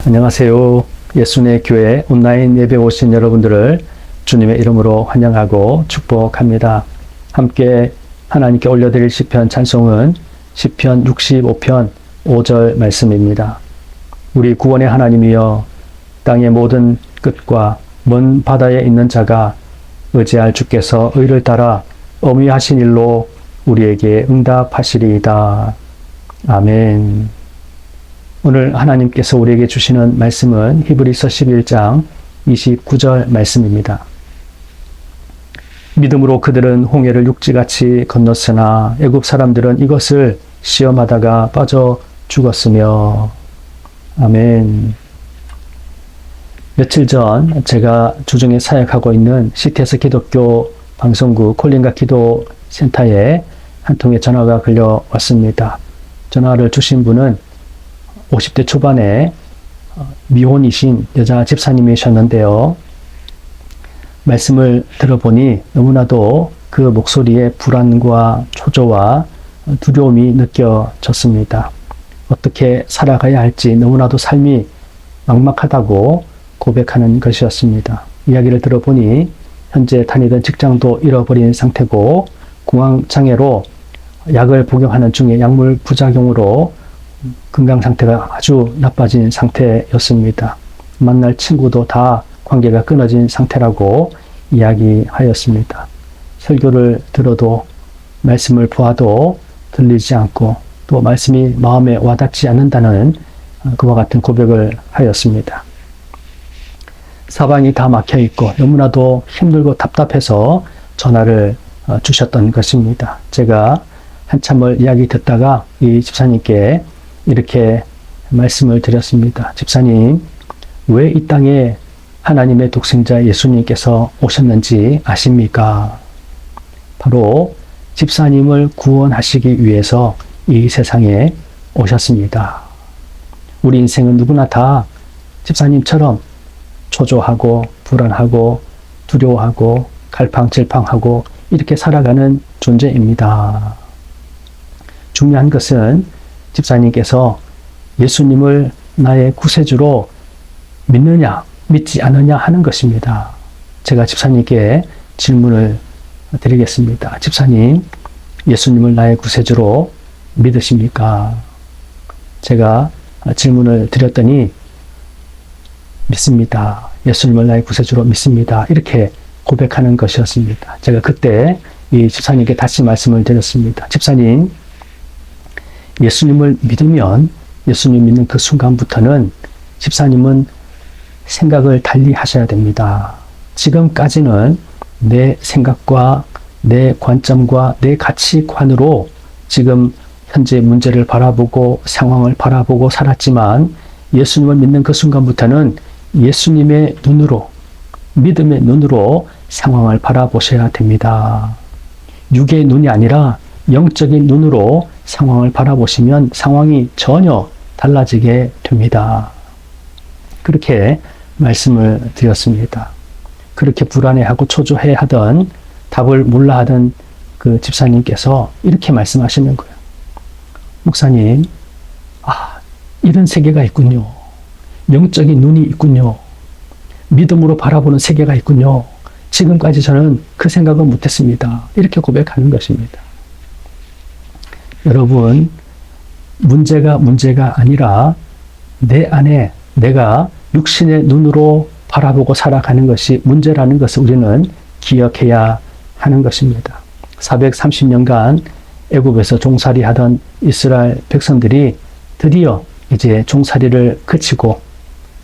안녕하세요. 예수의 교회 온라인 예배 오신 여러분들을 주님의 이름으로 환영하고 축복합니다. 함께 하나님께 올려드릴 시편 찬송은 시편 65편 5절 말씀입니다. 우리 구원의 하나님이여, 땅의 모든 끝과 먼 바다에 있는 자가 의지할 주께서 의를 따라 어미하신 일로 우리에게 응답하시리이다. 아멘. 오늘 하나님께서 우리에게 주시는 말씀은 히브리서 11장 29절 말씀입니다. 믿음으로 그들은 홍해를 육지같이 건넜으나 애굽 사람들은 이것을 시험하다가 빠져 죽었으며. 아멘. 며칠 전 제가 주중에 사역하고 있는 CTS 기독교 방송국 콜린가 기도센터에 한 통의 전화가 걸려왔습니다. 전화를 주신 분은 50대 초반에 미혼이신 여자 집사님이셨는데요. 말씀을 들어보니 너무나도 그 목소리에 불안과 초조와 두려움이 느껴졌습니다. 어떻게 살아가야 할지 너무나도 삶이 막막하다고 고백하는 것이었습니다. 이야기를 들어보니 현재 다니던 직장도 잃어버린 상태고 공황장애로 약을 복용하는 중에 약물 부작용으로 건강 상태가 아주 나빠진 상태였습니다. 만날 친구도 다 관계가 끊어진 상태라고 이야기하였습니다. 설교를 들어도 말씀을 보아도 들리지 않고 또 말씀이 마음에 와닿지 않는다는 그와 같은 고백을 하였습니다. 사방이 다 막혀 있고 너무나도 힘들고 답답해서 전화를 주셨던 것입니다. 제가 한참을 이야기 듣다가 이 집사님께 이렇게 말씀을 드렸습니다. 집사님, 왜 이 땅에 하나님의 독생자 예수님께서 오셨는지 아십니까? 바로 집사님을 구원하시기 위해서 이 세상에 오셨습니다. 우리 인생은 누구나 다 집사님처럼 초조하고 불안하고 두려워하고 갈팡질팡하고 이렇게 살아가는 존재입니다. 중요한 것은 집사님께서 예수님을 나의 구세주로 믿느냐, 믿지 않느냐 하는 것입니다. 제가 집사님께 질문을 드리겠습니다. 집사님, 예수님을 나의 구세주로 믿으십니까? 제가 질문을 드렸더니 믿습니다. 예수님을 나의 구세주로 믿습니다. 이렇게 고백하는 것이었습니다. 제가 그때 이 집사님께 다시 말씀을 드렸습니다. 집사님, 예수님을 믿으면 예수님 믿는 그 순간부터는 집사님은 생각을 달리 하셔야 됩니다. 지금까지는 내 생각과 내 관점과 내 가치관으로 지금 현재 문제를 바라보고 상황을 바라보고 살았지만 예수님을 믿는 그 순간부터는 예수님의 눈으로, 믿음의 눈으로 상황을 바라보셔야 됩니다. 육의 눈이 아니라 영적인 눈으로 상황을 바라보시면 상황이 전혀 달라지게 됩니다. 그렇게 말씀을 드렸습니다. 그렇게 불안해하고 초조해하던 답을 몰라 하던 그 집사님께서 이렇게 말씀하시는 거예요. 목사님, 이런 세계가 있군요. 영적인 눈이 있군요. 믿음으로 바라보는 세계가 있군요. 지금까지 저는 그 생각은 못했습니다. 이렇게 고백하는 것입니다. 여러분, 문제가 아니라 내 안에 내가 육신의 눈으로 바라보고 살아가는 것이 문제라는 것을 우리는 기억해야 하는 것입니다. 430년간 애굽에서 종살이 하던 이스라엘 백성들이 드디어 이제 종살이를 그치고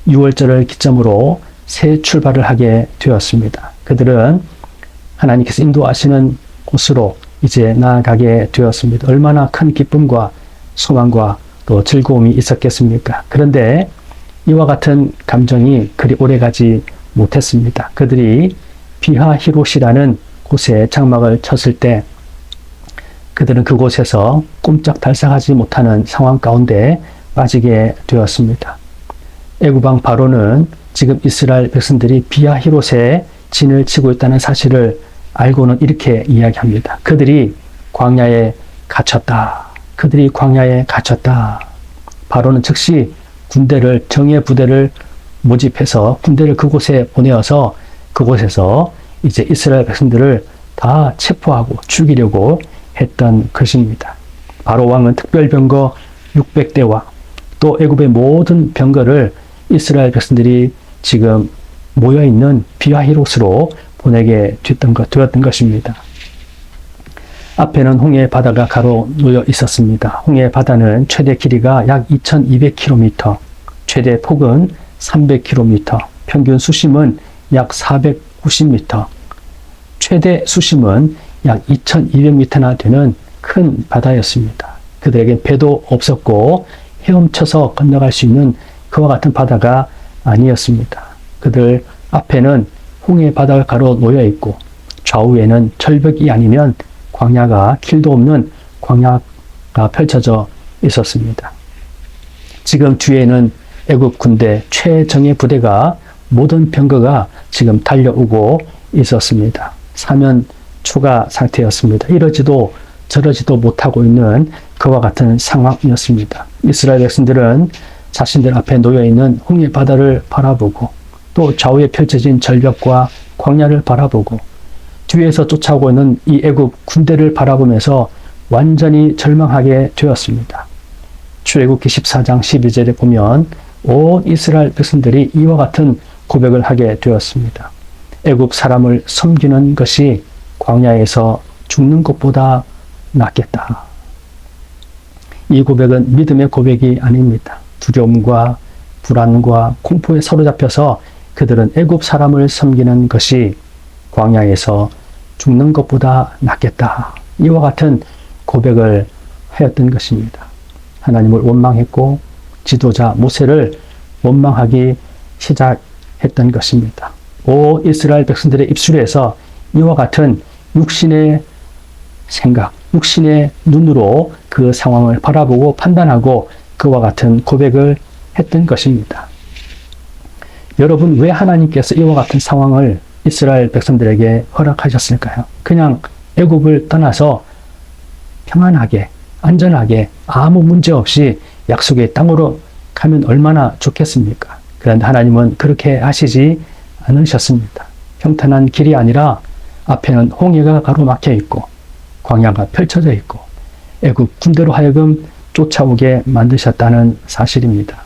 6월절을 기점으로 새 출발을 하게 되었습니다. 그들은 하나님께서 인도하시는 곳으로 이제 나아가게 되었습니다. 얼마나 큰 기쁨과 소망과 또 즐거움이 있었겠습니까? 그런데 이와 같은 감정이 그리 오래가지 못했습니다. 그들이 비하히롯이라는 곳에 장막을 쳤을 때 그들은 그곳에서 꼼짝달싹하지 못하는 상황 가운데 빠지게 되었습니다. 애굽왕 바로는 지금 이스라엘 백성들이 비하히롯에 진을 치고 있다는 사실을 알고는 이렇게 이야기합니다. 그들이 광야에 갇혔다. 바로는 즉시 군대를 정예 부대를 모집해서 군대를 그곳에 보내어서 그곳에서 이제 이스라엘 백성들을 다 체포하고 죽이려고 했던 것입니다. 바로 왕은 특별병거 600대와 또 애굽의 모든 병거를 이스라엘 백성들이 지금 모여있는 비하히롯으로 보내게 되었던 것입니다. 앞에는 홍해 바다가 가로놓여 있었습니다. 홍해 바다는 최대 길이가 약 2200km, 최대 폭은 300km, 평균 수심은 약 490m, 최대 수심은 약 2200m나 되는 큰 바다였습니다. 그들에겐 배도 없었고 헤엄쳐서 건너갈 수 있는 그와 같은 바다가 아니었습니다. 그들 앞에는 홍해 바다가 가로놓여 있고 좌우에는 절벽이 아니면 광야가 길도 없는 광야가 펼쳐져 있었습니다. 지금 뒤에는 애굽 군대 최정예 부대가 모든 병거가 지금 달려오고 있었습니다. 사면 초가 상태였습니다. 이러지도 저러지도 못하고 있는 그와 같은 상황이었습니다. 이스라엘 백성들은 자신들 앞에 놓여있는 홍해 바다를 바라보고 또 좌우에 펼쳐진 절벽과 광야를 바라보고 뒤에서 쫓아오고 있는 이 애굽 군대를 바라보면서 완전히 절망하게 되었습니다. 출애굽기 14장 12절에 보면 온 이스라엘 백성들이 이와 같은 고백을 하게 되었습니다. 애굽 사람을 섬기는 것이 광야에서 죽는 것보다 낫겠다. 이 고백은 믿음의 고백이 아닙니다. 두려움과 불안과 공포에 사로잡혀서 그들은 애굽 사람을 섬기는 것이 광야에서 죽는 것보다 낫겠다. 이와 같은 고백을 하였던 것입니다. 하나님을 원망했고 지도자 모세를 원망하기 시작했던 것입니다. 온 이스라엘 백성들의 입술에서 이와 같은 육신의 생각, 육신의 눈으로 그 상황을 바라보고 판단하고 그와 같은 고백을 했던 것입니다. 여러분, 왜 하나님께서 이와 같은 상황을 이스라엘 백성들에게 허락하셨을까요? 그냥 애굽을 떠나서 평안하게, 안전하게, 아무 문제 없이 약속의 땅으로 가면 얼마나 좋겠습니까? 그런데 하나님은 그렇게 하시지 않으셨습니다. 평탄한 길이 아니라 앞에는 홍해가 가로막혀 있고 광야가 펼쳐져 있고 애굽 군대로 하여금 쫓아오게 만드셨다는 사실입니다.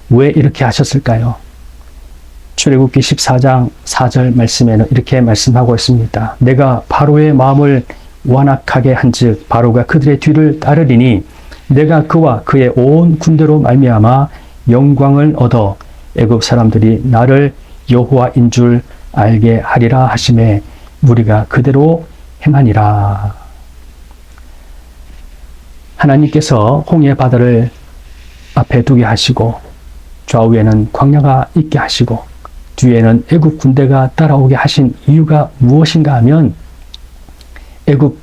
왜 이렇게 하셨을까요? 출애굽기 14장 4절 말씀에는 이렇게 말씀하고 있습니다. 내가 바로의 마음을 완악하게 한즉 바로가 그들의 뒤를 따르리니 내가 그와 그의 온 군대로 말미암아 영광을 얻어 애굽 사람들이 나를 여호와인 줄 알게 하리라 하심에 우리가 그대로 행하니라. 하나님께서 홍해 바다를 앞에 두게 하시고 좌우에는 광야가 있게 하시고 뒤에는 애굽 군대가 따라오게 하신 이유가 무엇인가 하면 애굽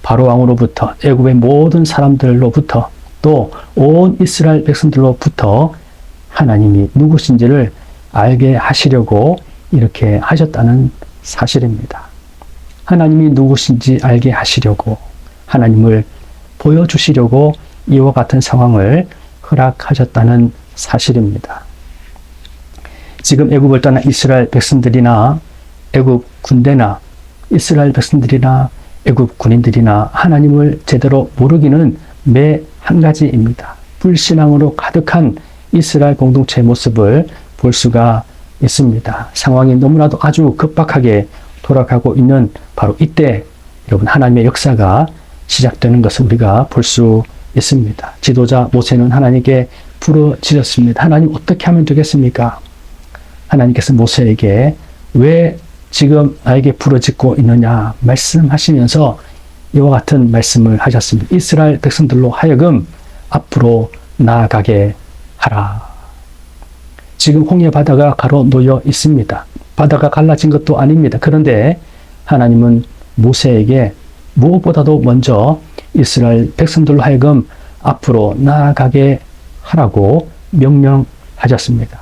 바로왕으로부터 애굽의 모든 사람들로부터 또 온 이스라엘 백성들로부터 하나님이 누구신지를 알게 하시려고 이렇게 하셨다는 사실입니다. 하나님이 누구신지 알게 하시려고 하나님을 보여주시려고 이와 같은 상황을 허락하셨다는 사실입니다. 지금 애굽을 떠난 이스라엘 백성들이나 애굽 군대나 이스라엘 백성들이나 애굽 군인들이나 하나님을 제대로 모르기는 매 한 가지입니다. 불신앙으로 가득한 이스라엘 공동체의 모습을 볼 수가 있습니다. 상황이 너무나도 아주 급박하게 돌아가고 있는 바로 이때 여러분 하나님의 역사가 시작되는 것을 우리가 볼 수 있습니다. 지도자 모세는 하나님께 부르짖었습니다. 하나님 어떻게 하면 되겠습니까? 하나님께서 모세에게 왜 지금 나에게 부르짖고 있느냐 말씀하시면서 이와 같은 말씀을 하셨습니다. 이스라엘 백성들로 하여금 앞으로 나아가게 하라. 지금 홍해 바다가 가로놓여 있습니다. 바다가 갈라진 것도 아닙니다. 그런데 하나님은 모세에게 무엇보다도 먼저 이스라엘 백성들로 하여금 앞으로 나아가게 하라고 명령하셨습니다.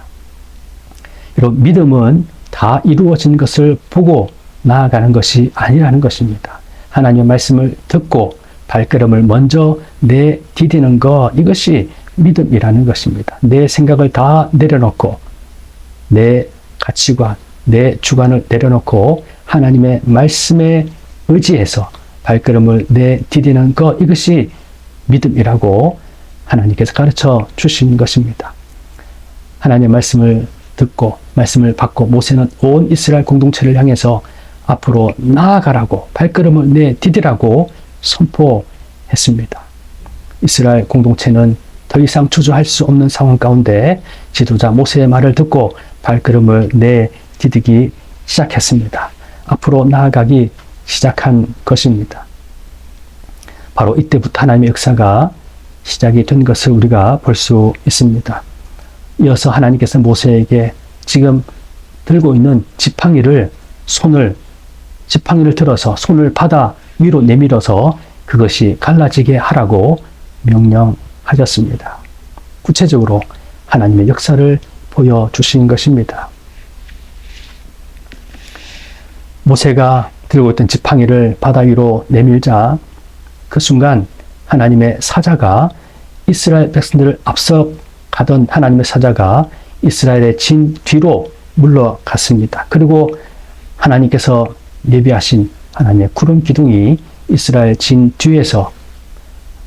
여러분, 믿음은 다 이루어진 것을 보고 나아가는 것이 아니라는 것입니다. 하나님의 말씀을 듣고 발걸음을 먼저 내디디는 것, 이것이 믿음이라는 것입니다. 내 생각을 다 내려놓고 내 가치관, 내 주관을 내려놓고 하나님의 말씀에 의지해서 발걸음을 내디디는 것, 이것이 믿음이라고 하나님께서 가르쳐 주신 것입니다. 하나님의 말씀을 듣고 말씀을 받고 모세는 온 이스라엘 공동체를 향해서 앞으로 나아가라고, 발걸음을 내디디라고 선포했습니다. 이스라엘 공동체는 더 이상 주저할 수 없는 상황 가운데 지도자 모세의 말을 듣고 발걸음을 내디디기 시작했습니다. 앞으로 나아가기 시작한 것입니다. 바로 이때부터 하나님의 역사가 시작이 된 것을 우리가 볼 수 있습니다. 이어서 하나님께서 모세에게 지금 들고 있는 지팡이를 들어서 손을 바다 위로 내밀어서 그것이 갈라지게 하라고 명령하셨습니다. 구체적으로 하나님의 역사를 보여주신 것입니다. 모세가 들고 있던 지팡이를 바다 위로 내밀자 그 순간 하나님의 사자가 이스라엘 백성들을 앞서 가던 하나님의 사자가 이스라엘의 진 뒤로 물러갔습니다. 그리고 하나님께서 예비하신 하나님의 구름 기둥이 이스라엘 진 뒤에서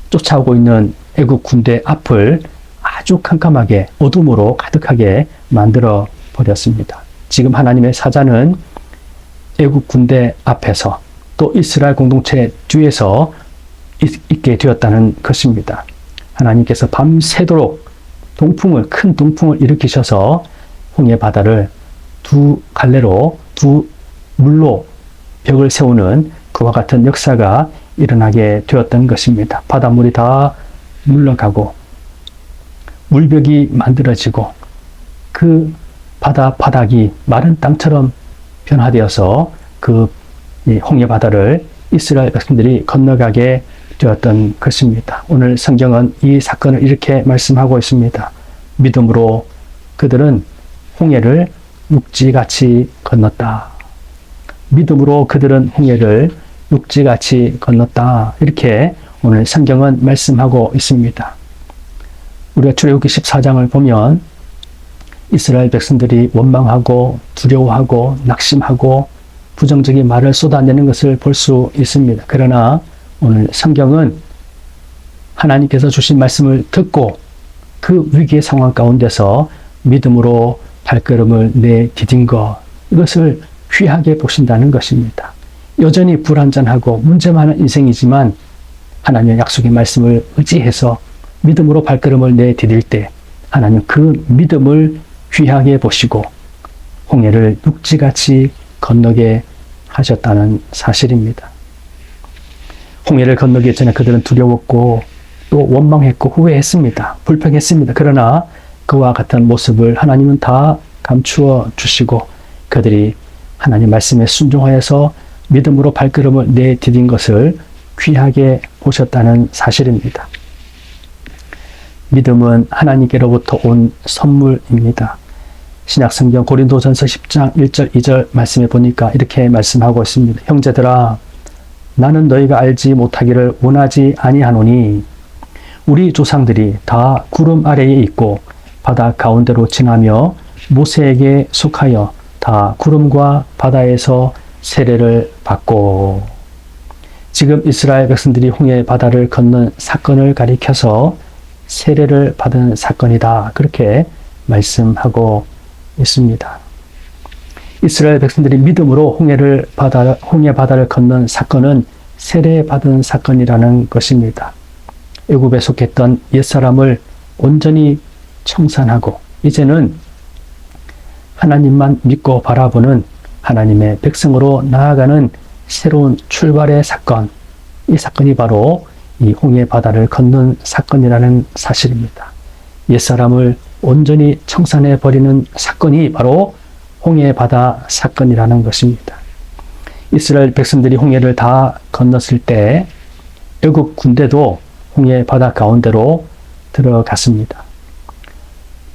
쫓아오고 있는 애국 군대 앞을 아주 캄캄하게 어둠으로 가득하게 만들어 버렸습니다. 지금 하나님의 사자는 애국 군대 앞에서 또 이스라엘 공동체 뒤에서 있게 되었다는 것입니다. 하나님께서 밤새도록 큰 동풍을 일으키셔서 홍해 바다를 두 갈래로, 두 물로 벽을 세우는 그와 같은 역사가 일어나게 되었던 것입니다. 바닷물이 다 물러가고 물벽이 만들어지고 그 바닥이 마른 땅처럼 변화되어서 그 홍해 바다를 이스라엘 백성들이 건너가게 되었던 것입니다. 오늘 성경은 이 사건을 이렇게 말씀하고 있습니다. 믿음으로 그들은 홍해를 육지같이 건넜다. 믿음으로 그들은 홍해를 육지같이 건넜다. 이렇게 오늘 성경은 말씀하고 있습니다. 우리가 출애굽기 14장을 보면 이스라엘 백성들이 원망하고 두려워하고 낙심하고 부정적인 말을 쏟아내는 것을 볼 수 있습니다. 그러나 오늘 성경은 하나님께서 주신 말씀을 듣고 그 위기의 상황 가운데서 믿음으로 발걸음을 내디딘 것, 이것을 귀하게 보신다는 것입니다. 여전히 불완전하고 문제 많은 인생이지만 하나님의 약속의 말씀을 의지해서 믿음으로 발걸음을 내디딜 때 하나님 그 믿음을 귀하게 보시고 홍해를 육지같이 건너게 하셨다는 사실입니다. 홍해를 건너기 전에 그들은 두려웠고 또 원망했고 후회했습니다. 불평했습니다. 그러나 그와 같은 모습을 하나님은 다 감추어 주시고 그들이 하나님 말씀에 순종하여서 믿음으로 발걸음을 내디딘 것을 귀하게 보셨다는 사실입니다. 믿음은 하나님께로부터 온 선물입니다. 신약성경 고린도전서 10장 1절 2절 말씀에 보니까 이렇게 말씀하고 있습니다. 형제들아, 나는 너희가 알지 못하기를 원하지 아니하노니 우리 조상들이 다 구름 아래에 있고 바다 가운데로 지나며 모세에게 속하여 다 구름과 바다에서 세례를 받고. 지금 이스라엘 백성들이 홍해 바다를 건넌 사건을 가리켜서 세례를 받은 사건이다. 그렇게 말씀하고 있습니다. 이스라엘 백성들이 믿음으로 홍해 바다를 건넌 사건은 세례받은 사건이라는 것입니다. 애굽에 속했던 옛사람을 온전히 청산하고 이제는 하나님만 믿고 바라보는 하나님의 백성으로 나아가는 새로운 출발의 사건, 이 사건이 바로 이 홍해 바다를 건넌 사건이라는 사실입니다. 옛사람을 온전히 청산해 버리는 사건이 바로 홍해 바다 사건이라는 것입니다. 이스라엘 백성들이 홍해를 다 건넜을 때 애굽 군대도 홍해 바다 가운데로 들어갔습니다.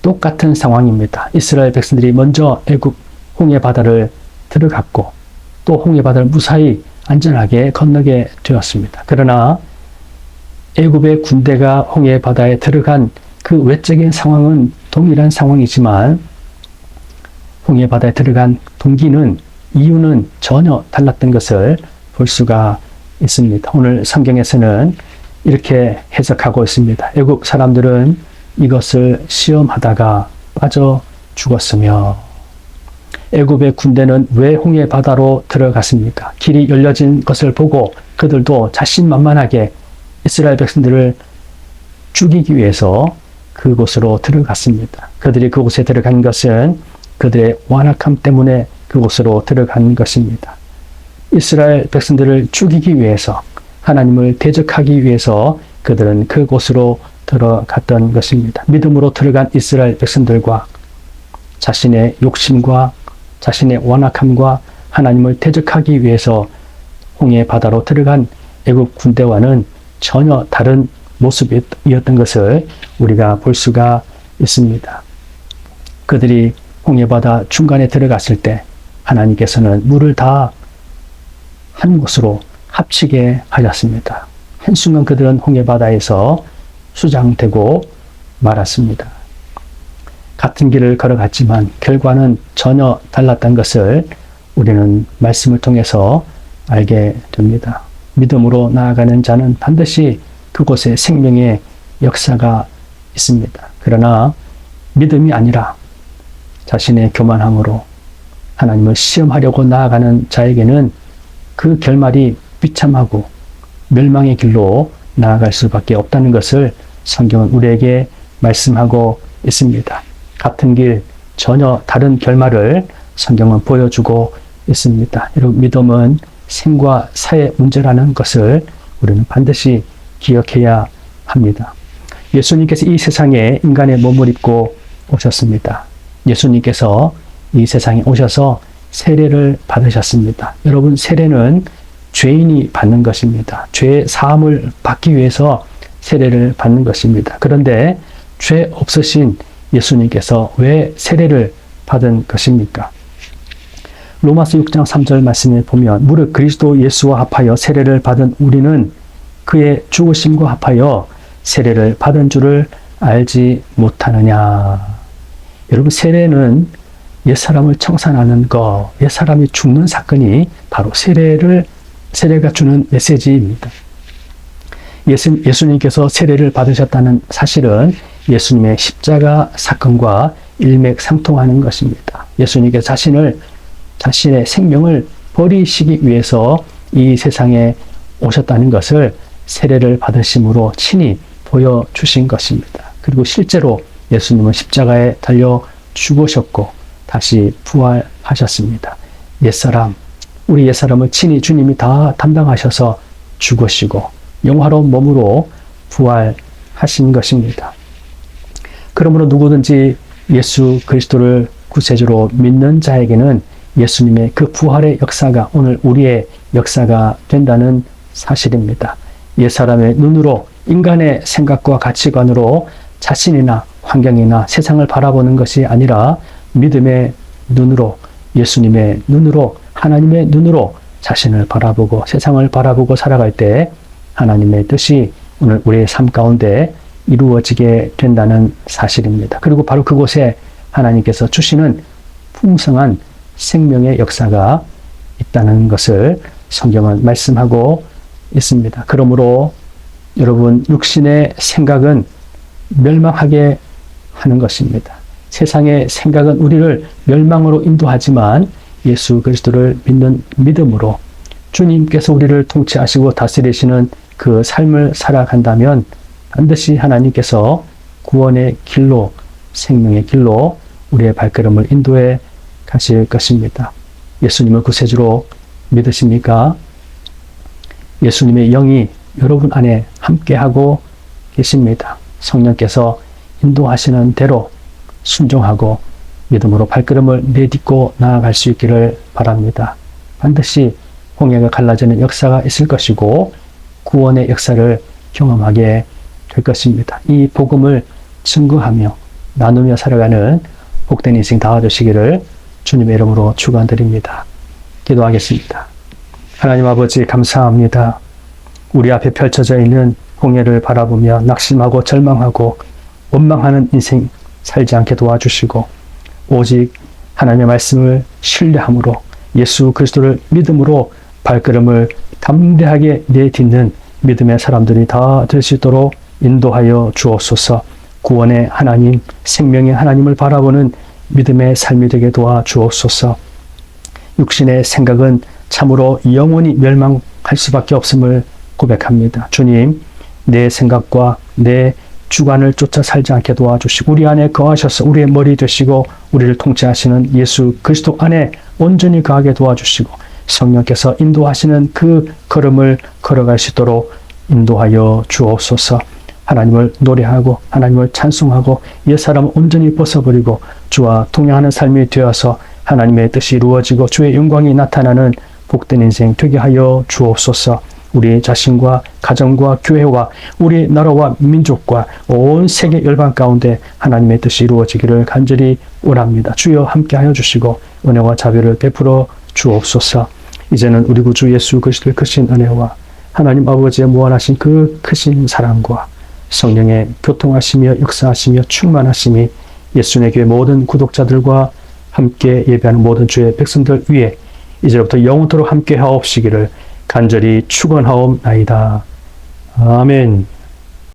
똑같은 상황입니다. 이스라엘 백성들이 먼저 애굽 홍해 바다를 들어갔고 또 홍해 바다를 무사히 안전하게 건너게 되었습니다. 그러나 애굽의 군대가 홍해 바다에 들어간 그 외적인 상황은 동일한 상황이지만 홍해 바다에 들어간 동기는 이유는 전혀 달랐던 것을 볼 수가 있습니다. 오늘 성경에서는 이렇게 해석하고 있습니다. 애국 사람들은 이것을 시험하다가 빠져 죽었으며 애굽의 군대는 왜 홍해 바다로 들어갔습니까? 길이 열려진 것을 보고 그들도 자신만만하게 이스라엘 백성들을 죽이기 위해서 그곳으로 들어갔습니다. 그들이 그곳에 들어간 것은 그들의 완악함 때문에 그곳으로 들어간 것입니다. 이스라엘 백성들을 죽이기 위해서 하나님을 대적하기 위해서 그들은 그곳으로 들어갔던 것입니다. 믿음으로 들어간 이스라엘 백성들과 자신의 욕심과 자신의 완악함과 하나님을 대적하기 위해서 홍해 바다로 들어간 애국 군대와는 전혀 다른 모습이었던 것을 우리가 볼 수가 있습니다. 그들이 홍해 바다 중간에 들어갔을 때 하나님께서는 물을 다 한 곳으로 합치게 하셨습니다. 한순간 그들은 홍해 바다에서 수장되고 말았습니다. 같은 길을 걸어갔지만 결과는 전혀 달랐던 것을 우리는 말씀을 통해서 알게 됩니다. 믿음으로 나아가는 자는 반드시 그곳에 생명의 역사가 있습니다. 그러나 믿음이 아니라 자신의 교만함으로 하나님을 시험하려고 나아가는 자에게는 그 결말이 비참하고 멸망의 길로 나아갈 수밖에 없다는 것을 성경은 우리에게 말씀하고 있습니다. 같은 길, 전혀 다른 결말을 성경은 보여주고 있습니다. 여러분, 믿음은 생과 사의 문제라는 것을 우리는 반드시 기억해야 합니다. 예수님께서 이 세상에 인간의 몸을 입고 오셨습니다. 예수님께서 이 세상에 오셔서 세례를 받으셨습니다. 여러분, 세례는 죄인이 받는 것입니다. 죄의 사함을 받기 위해서 세례를 받는 것입니다. 그런데 죄 없으신 예수님께서 왜 세례를 받은 것입니까? 로마서 6장 3절 말씀에 보면 무릇 그리스도 예수와 합하여 세례를 받은 우리는 그의 죽으심과 합하여 세례를 받은 줄을 알지 못하느냐. 여러분, 세례는 옛사람을 청산하는 것, 옛사람이 죽는 사건이 바로 세례가 주는 메시지입니다. 예수님께서 세례를 받으셨다는 사실은 예수님의 십자가 사건과 일맥상통하는 것입니다. 예수님께서 자신의 생명을 버리시기 위해서 이 세상에 오셨다는 것을 세례를 받으심으로 친히 보여주신 것입니다. 그리고 실제로 예수님은 십자가에 달려 죽으셨고 다시 부활하셨습니다. 우리 옛사람을 친히 주님이 다 담당하셔서 죽으시고 영화로운 몸으로 부활하신 것입니다. 그러므로 누구든지 예수 그리스도를 구세주로 믿는 자에게는 예수님의 그 부활의 역사가 오늘 우리의 역사가 된다는 사실입니다. 옛사람의 눈으로 인간의 생각과 가치관으로 자신이나 환경이나 세상을 바라보는 것이 아니라 믿음의 눈으로, 예수님의 눈으로, 하나님의 눈으로 자신을 바라보고 세상을 바라보고 살아갈 때 하나님의 뜻이 오늘 우리의 삶 가운데 이루어지게 된다는 사실입니다. 그리고 바로 그곳에 하나님께서 주시는 풍성한 생명의 역사가 있다는 것을 성경은 말씀하고 있습니다. 그러므로 여러분, 육신의 생각은 멸망하게 하는 것입니다. 세상의 생각은 우리를 멸망으로 인도하지만 예수 그리스도를 믿는 믿음으로 주님께서 우리를 통치하시고 다스리시는 그 삶을 살아간다면 반드시 하나님께서 구원의 길로, 생명의 길로 우리의 발걸음을 인도해 가실 것입니다. 예수님을 구세주로 믿으십니까? 예수님의 영이 여러분 안에 함께하고 계십니다. 성령께서 인도하시는 대로 순종하고 믿음으로 발걸음을 내딛고 나아갈 수 있기를 바랍니다. 반드시 홍해가 갈라지는 역사가 있을 것이고 구원의 역사를 경험하게 될 것입니다. 이 복음을 증거하며 나누며 살아가는 복된 인생 다하시기를 주님의 이름으로 축원드립니다. 기도하겠습니다. 하나님 아버지, 감사합니다. 우리 앞에 펼쳐져 있는 홍해를 바라보며 낙심하고 절망하고 원망하는 인생 살지 않게 도와주시고 오직 하나님의 말씀을 신뢰함으로 예수 그리스도를 믿음으로 발걸음을 담대하게 내딛는 믿음의 사람들이 다 될 수 있도록 인도하여 주옵소서. 구원의 하나님, 생명의 하나님을 바라보는 믿음의 삶이 되게 도와주옵소서. 육신의 생각은 참으로 영원히 멸망할 수밖에 없음을 고백합니다. 주님, 내 생각과 내 주관을 쫓아 살지 않게 도와주시고 우리 안에 거하셔서 우리의 머리 되시고 우리를 통치하시는 예수 그리스도 안에 온전히 거하게 도와주시고 성령께서 인도하시는 그 걸음을 걸어갈 수 있도록 인도하여 주옵소서. 하나님을 노래하고 하나님을 찬송하고 옛사람을 온전히 벗어버리고 주와 동행하는 삶이 되어서 하나님의 뜻이 이루어지고 주의 영광이 나타나는 복된 인생 되게 하여 주옵소서. 우리 자신과 가정과 교회와 우리 나라와 민족과 온 세계 열방 가운데 하나님의 뜻이 이루어지기를 간절히 원합니다. 주여 함께하여 주시고 은혜와 자비를 베풀어 주옵소서. 이제는 우리 구주 예수 그리스도의 크신 은혜와 하나님 아버지의 무한하신 그 크신 사랑과 성령의 교통하시며 역사하시며 충만하심이 예수님의 교회 모든 구독자들과 함께 예배하는 모든 주의 백성들 위에 이제부터 영원토록 함께 하옵시기를 간절히 축원하옵나이다. 아멘.